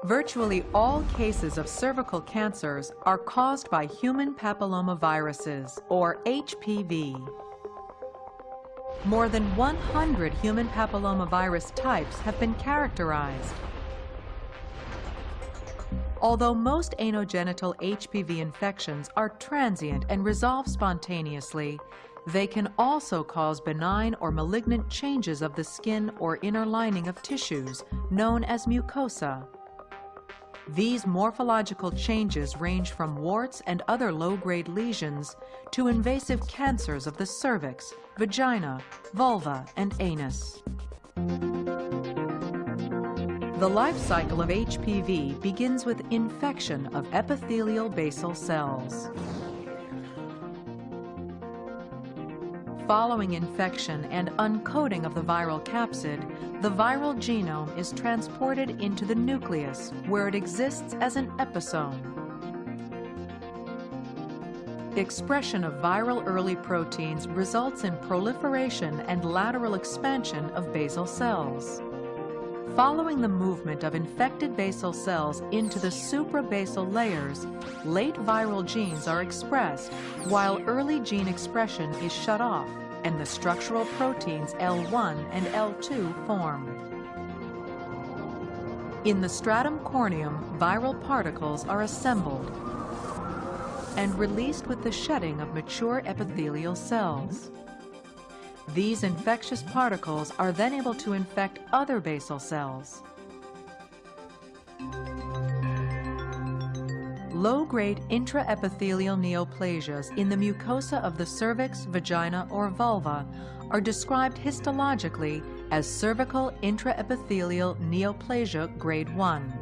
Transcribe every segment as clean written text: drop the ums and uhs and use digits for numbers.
Virtually all cases of cervical cancers are caused by human papillomaviruses, or HPV. More than 100 human papillomavirus types have been characterized. Although most anogenital HPV infections are transient and resolve spontaneously, they can also cause benign or malignant changes of the skin or inner lining of tissues, known as mucosa. These morphological changes range from warts and other low-grade lesions to invasive cancers of the cervix, vagina, vulva, and anus. The life cycle of HPV begins with infection of epithelial basal cells. Following infection and uncoating of the viral capsid, the viral genome is transported into the nucleus, where it exists as an episome. Expression of viral early proteins results in proliferation and lateral expansion of basal cells. Following the movement of infected basal cells into the suprabasal layers, late viral genes are expressed, while early gene expression is shut off, and the structural proteins L1 and L2 form. In the stratum corneum, viral particles are assembled and released with the shedding of mature epithelial cells. These infectious particles are then able to infect other basal cells. Low-grade intraepithelial neoplasias in the mucosa of the cervix, vagina, or vulva are described histologically as cervical intraepithelial neoplasia grade 1,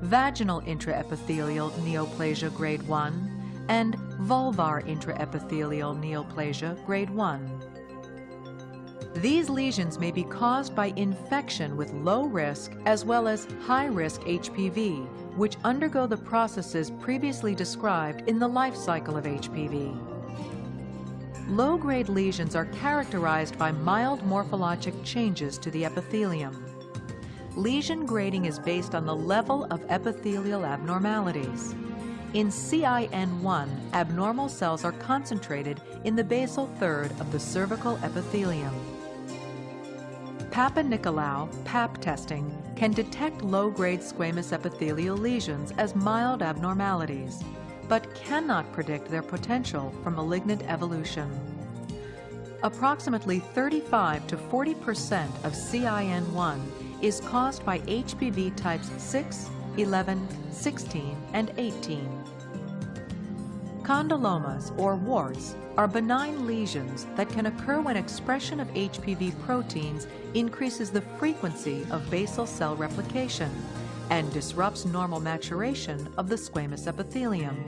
vaginal intraepithelial neoplasia grade 1, and vulvar intraepithelial neoplasia grade 1. These lesions may be caused by infection with low risk as well as high risk HPV, which undergo the processes previously described in the life cycle of HPV. Low-grade lesions are characterized by mild morphologic changes to the epithelium. Lesion grading is based on the level of epithelial abnormalities. In CIN1, abnormal cells are concentrated in the basal third of the cervical epithelium. Papa-Nicolau (PAP) testing can detect low-grade squamous epithelial lesions as mild abnormalities, but cannot predict their potential for malignant evolution. Approximately 35 to 40% of CIN1 is caused by HPV types 6, 11, 16, and 18. Condylomas, or warts, are benign lesions that can occur when expression of HPV proteins increases the frequency of basal cell replication and disrupts normal maturation of the squamous epithelium.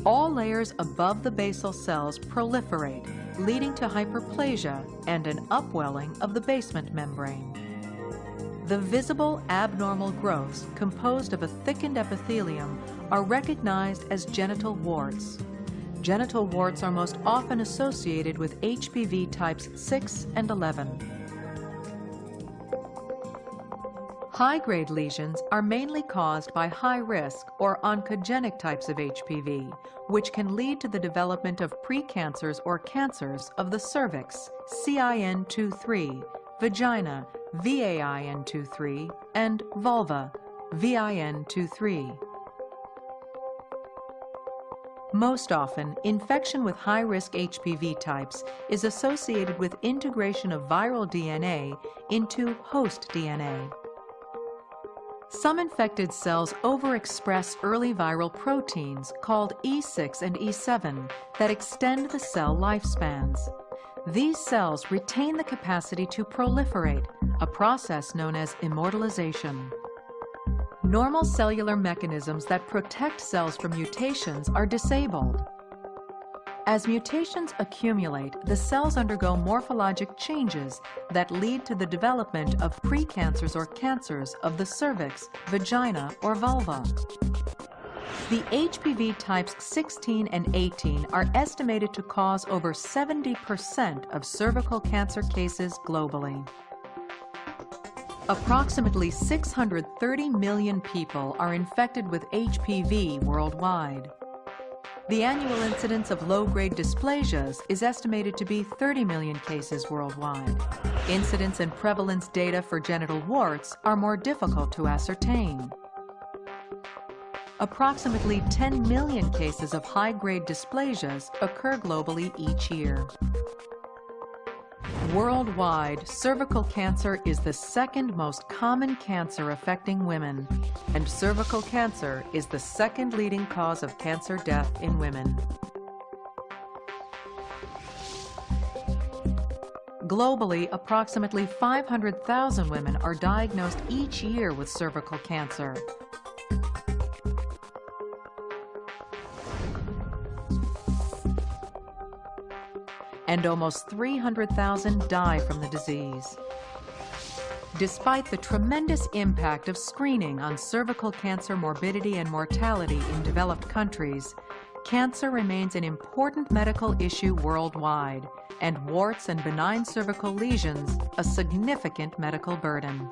All layers above the basal cells proliferate, leading to hyperplasia and an upwelling of the basement membrane. The visible abnormal growths composed of a thickened epithelium are recognized as genital warts. Genital warts are most often associated with HPV types 6 and 11. High-grade lesions are mainly caused by high-risk or oncogenic types of HPV, which can lead to the development of precancers or cancers of the cervix, CIN23, vagina, VAIN23, and vulva, VIN23. Most often, infection with high-risk HPV types is associated with integration of viral DNA into host DNA. Some infected cells overexpress early viral proteins called E6 and E7 that extend the cell lifespans. These cells retain the capacity to proliferate, a process known as immortalization. Normal cellular mechanisms that protect cells from mutations are disabled. As mutations accumulate, the cells undergo morphologic changes that lead to the development of precancers or cancers of the cervix, vagina, or vulva. The HPV types 16 and 18 are estimated to cause over 70% of cervical cancer cases globally. Approximately 630 million people are infected with HPV worldwide. The annual incidence of low-grade dysplasias is estimated to be 30 million cases worldwide. Incidence and prevalence data for genital warts are more difficult to ascertain. Approximately 10 million cases of high-grade dysplasias occur globally each year. Worldwide, cervical cancer is the second most common cancer affecting women, and cervical cancer is the second leading cause of cancer death in women. Globally, approximately 500,000 women are diagnosed each year with cervical cancer. And almost 300,000 die from the disease. Despite the tremendous impact of screening on cervical cancer morbidity and mortality in developed countries, cancer remains an important medical issue worldwide, and warts and benign cervical lesions a significant medical burden.